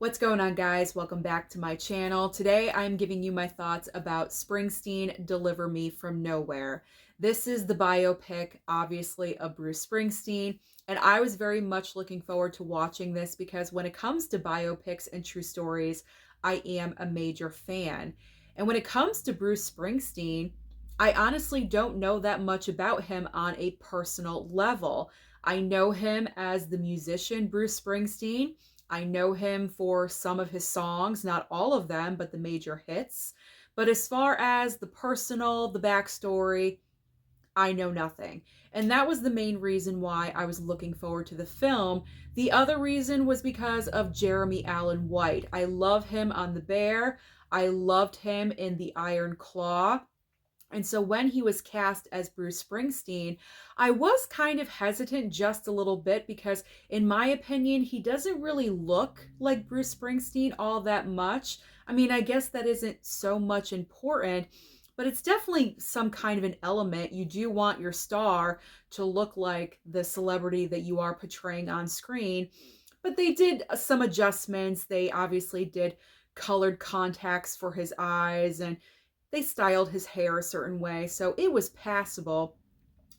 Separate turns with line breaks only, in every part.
What's going on, guys? Welcome back to my channel. Today I'm giving you my thoughts about Springsteen, Deliver Me from Nowhere. This is the biopic, obviously, of Bruce Springsteen, and I was very much looking forward to watching this because when it comes to biopics and true stories, I am a major fan. And when it comes to Bruce Springsteen, I honestly don't know that much about him on a personal level. I know him as the musician Bruce Springsteen. I know him for some of his songs, not all of them, but the major hits. But as far as the personal, the backstory, I know nothing. And that was the main reason why I was looking forward to the film. The other reason was because of Jeremy Allen White. I love him on The Bear. I loved him in The Iron Claw. And so when he was cast as Bruce Springsteen, I was kind of hesitant just a little bit because, in my opinion, he doesn't really look like Bruce Springsteen all that much. I mean, I guess that isn't so much important, but it's definitely some kind of an element. You do want your star to look like the celebrity that you are portraying on screen. But they did some adjustments. They obviously did colored contacts for his eyes, and they styled his hair a certain way, so it was passable.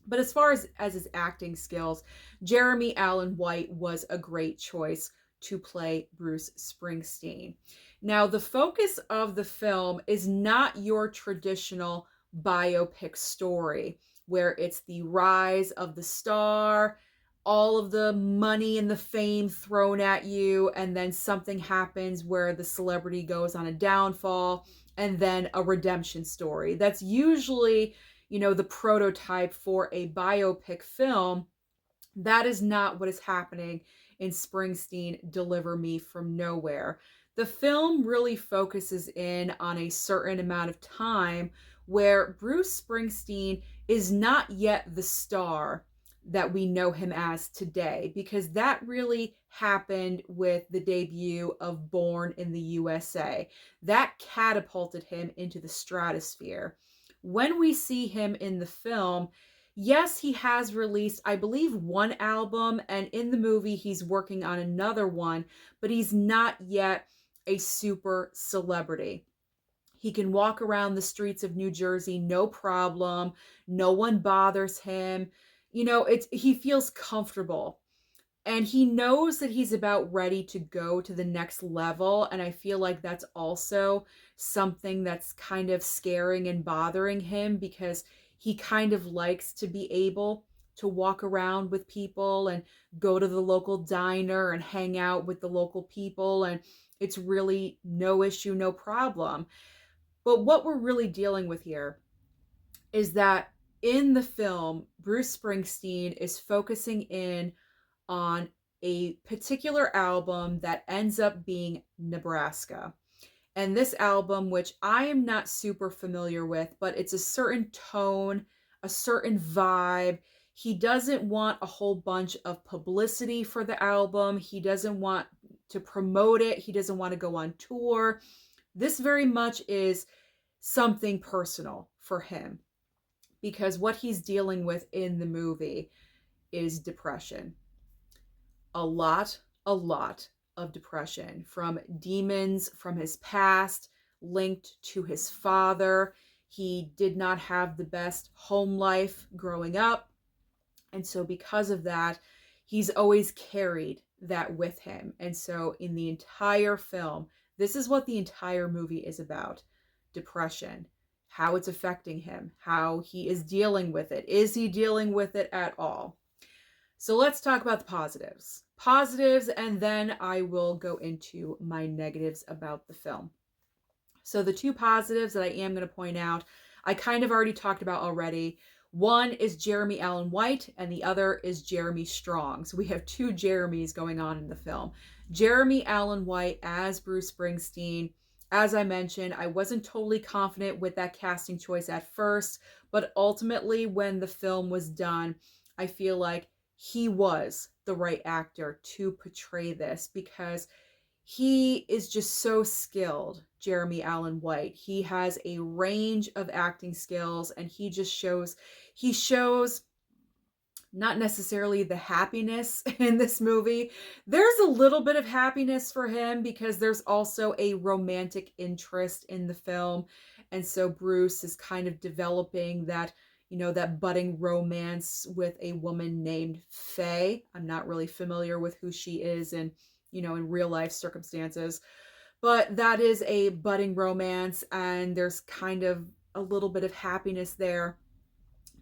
But as far as his acting skills, Jeremy Allen White was a great choice to play Bruce Springsteen. Now, the focus of the film is not your traditional biopic story where it's the rise of the star, all of the money and the fame thrown at you, and then something happens where the celebrity goes on a downfall, and then a redemption story. That's usually, the prototype for a biopic film. That is not what is happening in Springsteen, Deliver Me from Nowhere. The film really focuses in on a certain amount of time where Bruce Springsteen is not yet the star that we know him as today, because that really happened with the debut of Born in the USA. That catapulted him into the stratosphere. When we see him in the film, yes, he has released, I believe, one album, and in the movie he's working on another one, but he's not yet a super celebrity. He can walk around the streets of New Jersey, no problem. No one bothers him. He feels comfortable, and he knows that he's about ready to go to the next level. And I feel like that's also something that's kind of scaring and bothering him, because he kind of likes to be able to walk around with people and go to the local diner and hang out with the local people. And it's really no issue, no problem. But what we're really dealing with here is that in the film, Bruce Springsteen is focusing in on a particular album that ends up being Nebraska. And this album, which I am not super familiar with, but it's a certain tone, a certain vibe. He doesn't want a whole bunch of publicity for the album. He doesn't want to promote it. He doesn't want to go on tour. This very much is something personal for him, because what he's dealing with in the movie is depression. A lot of depression from demons from his past linked to his father. He did not have the best home life growing up. And so because of that, he's always carried that with him. And so in the entire film, this is what the entire movie is about: depression, how it's affecting him, how he is dealing with it. Is he dealing with it at all? So let's talk about the positives. Positives, and then I will go into my negatives about the film. So the two positives that I am going to point out, I kind of already talked about already. One is Jeremy Allen White, and the other is Jeremy Strong. So we have two Jeremys going on in the film. Jeremy Allen White as Bruce Springsteen. As I mentioned, I wasn't totally confident with that casting choice at first, but ultimately when the film was done, I feel like he was the right actor to portray this, because he is just so skilled. Jeremy Allen White, he has a range of acting skills, and he shows not necessarily the happiness in this movie. There's a little bit of happiness for him because there's also a romantic interest in the film. And so Bruce is kind of developing that, that budding romance with a woman named Faye. I'm not really familiar with who she is in real life circumstances, but that is a budding romance and there's kind of a little bit of happiness there,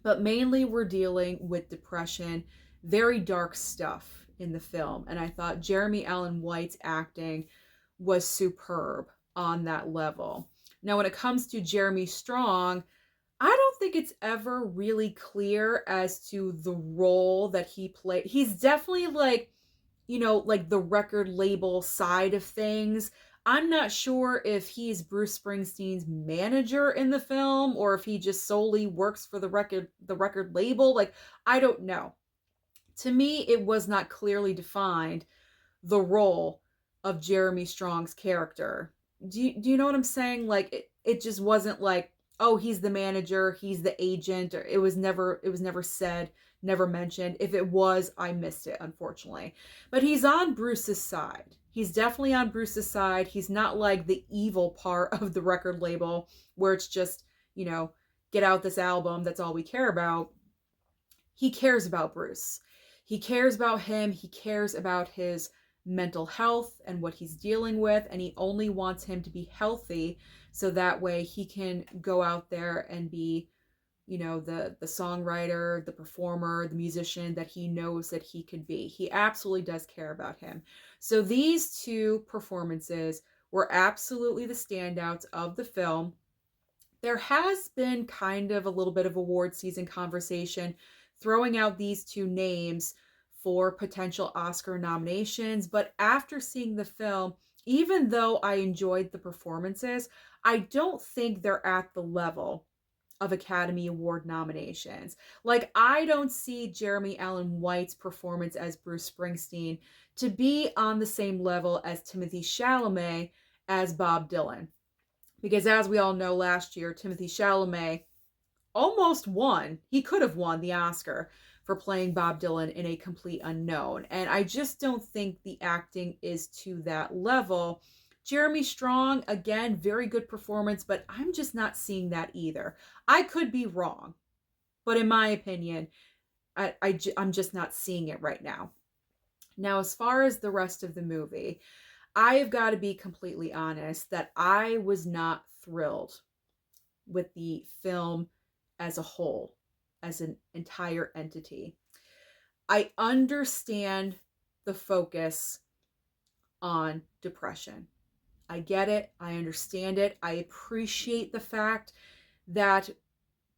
but mainly we're dealing with depression, very dark stuff in the film. And I thought Jeremy Allen White's acting was superb on that level. Now, when it comes to Jeremy Strong, I don't think it's ever really clear as to the role that he played. He's definitely like the record label side of things. I'm not sure if he's Bruce Springsteen's manager in the film or if he just solely works for the record label. Like, I don't know. To me, it was not clearly defined the role of Jeremy Strong's character. Do you know what I'm saying? Like it just wasn't like, oh, he's the manager, he's the agent, or it was never said, never mentioned. If it was, I missed it, unfortunately. But he's on Bruce's side. He's definitely on Bruce's side. He's not like the evil part of the record label where it's just, get out this album, that's all we care about. He cares about Bruce. He cares about him. He cares about his mental health and what he's dealing with. And he only wants him to be healthy so that way he can go out there and be, the songwriter, the performer, the musician that he knows that he could be. He absolutely does care about him. So these two performances were absolutely the standouts of the film. There has been kind of a little bit of award season conversation throwing out these two names for potential Oscar nominations. But after seeing the film, even though I enjoyed the performances, I don't think they're at the level of Academy Award nominations. Like, I don't see Jeremy Allen White's performance as Bruce Springsteen to be on the same level as Timothée Chalamet as Bob Dylan. Because as we all know, last year, Timothée Chalamet almost won. He could have won the Oscar for playing Bob Dylan in A Complete Unknown. And I just don't think the acting is to that level. Jeremy Strong, again, very good performance, but I'm just not seeing that either. I could be wrong, but in my opinion, I'm just not seeing it right now. Now, as far as the rest of the movie, I have got to be completely honest that I was not thrilled with the film as a whole, as an entire entity. I understand the focus on depression. I get it. I understand it. I appreciate the fact that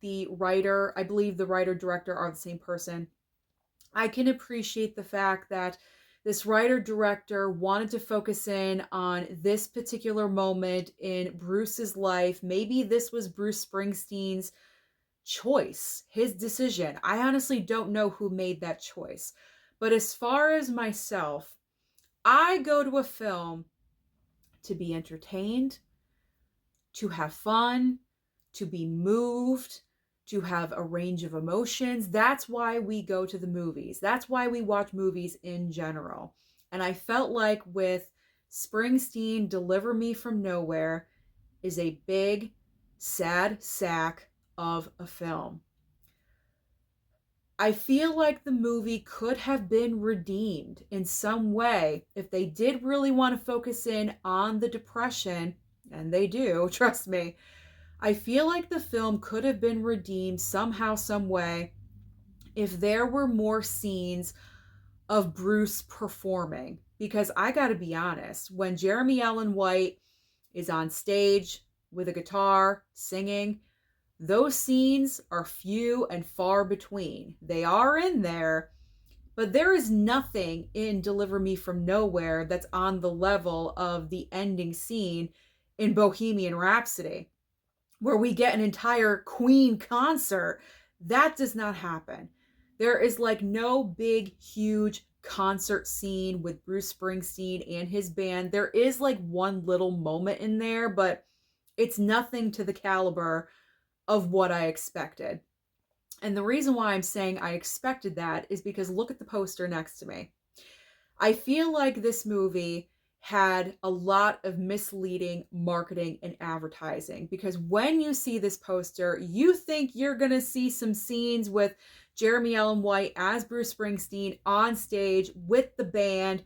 the writer, I believe the writer director are the same person. I can appreciate the fact that this writer director wanted to focus in on this particular moment in Bruce's life. Maybe this was Bruce Springsteen's choice, his decision. I honestly don't know who made that choice. But as far as myself, I go to a film to be entertained, to have fun, to be moved, to have a range of emotions. That's why we go to the movies. That's why we watch movies in general. And I felt like with Springsteen, Deliver Me From Nowhere is a big, sad sack of a film. I feel like the movie could have been redeemed in some way if they did really want to focus in on the depression, and they do, trust me. I feel like the film could have been redeemed somehow, some way, if there were more scenes of Bruce performing. Because I gotta be honest, when Jeremy Allen White is on stage with a guitar singing, those scenes are few and far between. They are in there, but there is nothing in Deliver Me From Nowhere that's on the level of the ending scene in Bohemian Rhapsody, where we get an entire Queen concert. That does not happen. There is like no big, huge concert scene with Bruce Springsteen and his band. There is like one little moment in there, but it's nothing to the caliber of what I expected. And the reason why I'm saying I expected that is because look at the poster next to me. I feel like this movie had a lot of misleading marketing and advertising, because when you see this poster, you think you're going to see some scenes with Jeremy Allen White as Bruce Springsteen on stage with the band,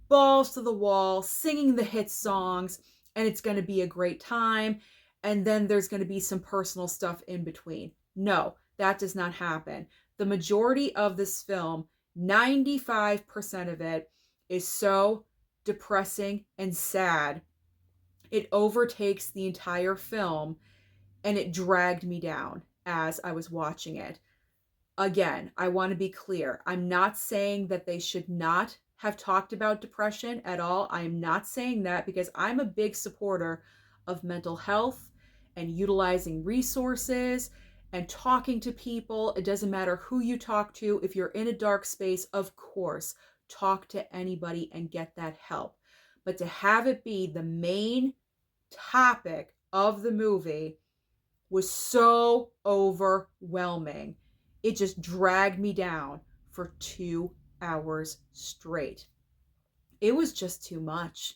balls to the wall, singing the hit songs, and it's going to be a great time. And then there's going to be some personal stuff in between. No, that does not happen. The majority of this film, 95% of it, is so depressing and sad. It overtakes the entire film, and it dragged me down as I was watching it. Again, I want to be clear. I'm not saying that they should not have talked about depression at all. I am not saying that, because I'm a big supporter of mental health and utilizing resources and talking to people. It doesn't matter who you talk to. If you're in a dark space, of course, talk to anybody and get that help. But to have it be the main topic of the movie was so overwhelming. It just dragged me down for 2 hours straight. It was just too much.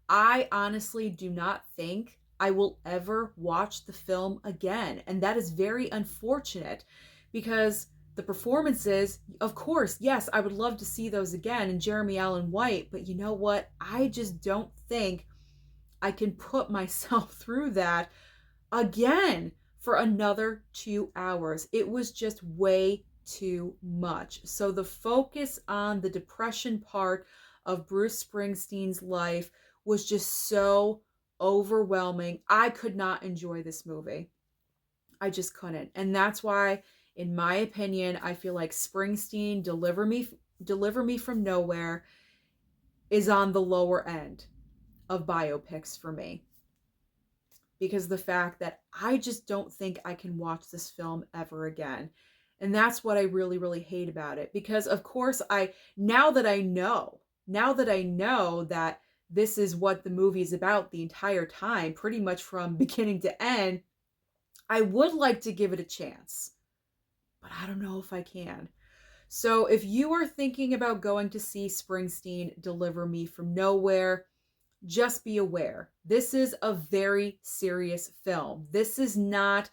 I honestly do not think I will ever watch the film again. And that is very unfortunate, because the performances, of course, yes, I would love to see those again, and Jeremy Allen White, but you know what? I just don't think I can put myself through that again for another 2 hours. It was just way too much. So the focus on the depression part of Bruce Springsteen's life was just so overwhelming. I could not enjoy this movie. I just couldn't. And that's why, in my opinion, I feel like Springsteen, Deliver Me from Nowhere is on the lower end of biopics for me, because the fact that I just don't think I can watch this film ever again. And that's what I really, really hate about it. Because of course, now that I know that this is what the movie is about the entire time, pretty much from beginning to end, I would like to give it a chance, but I don't know if I can. So if you are thinking about going to see Springsteen Deliver Me from Nowhere, just be aware. This is a very serious film. This is not,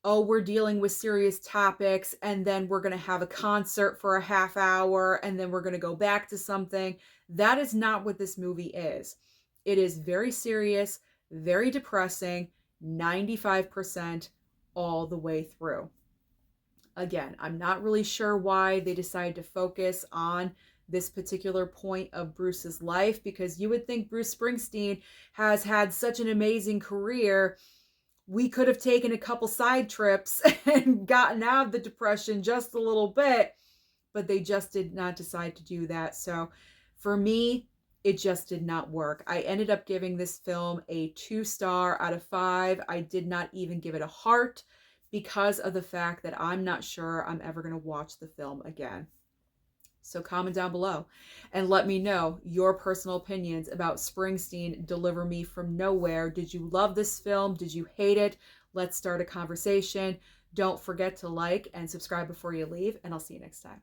oh, we're dealing with serious topics and then we're going to have a concert for a half hour and then we're going to go back to something. That is not what this movie is. It is very serious, very depressing, 95% all the way through. Again, I'm not really sure why they decided to focus on this particular point of Bruce's life, because you would think Bruce Springsteen has had such an amazing career. We could have taken a couple side trips and gotten out of the depression just a little bit, but they just did not decide to do that. So for me, it just did not work. I ended up giving this film a 2-star out of 5. I did not even give it a heart, because of the fact that I'm not sure I'm ever going to watch the film again. So comment down below and let me know your personal opinions about Springsteen Deliver Me from Nowhere. Did you love this film? Did you hate it? Let's start a conversation. Don't forget to like and subscribe before you leave, and I'll see you next time.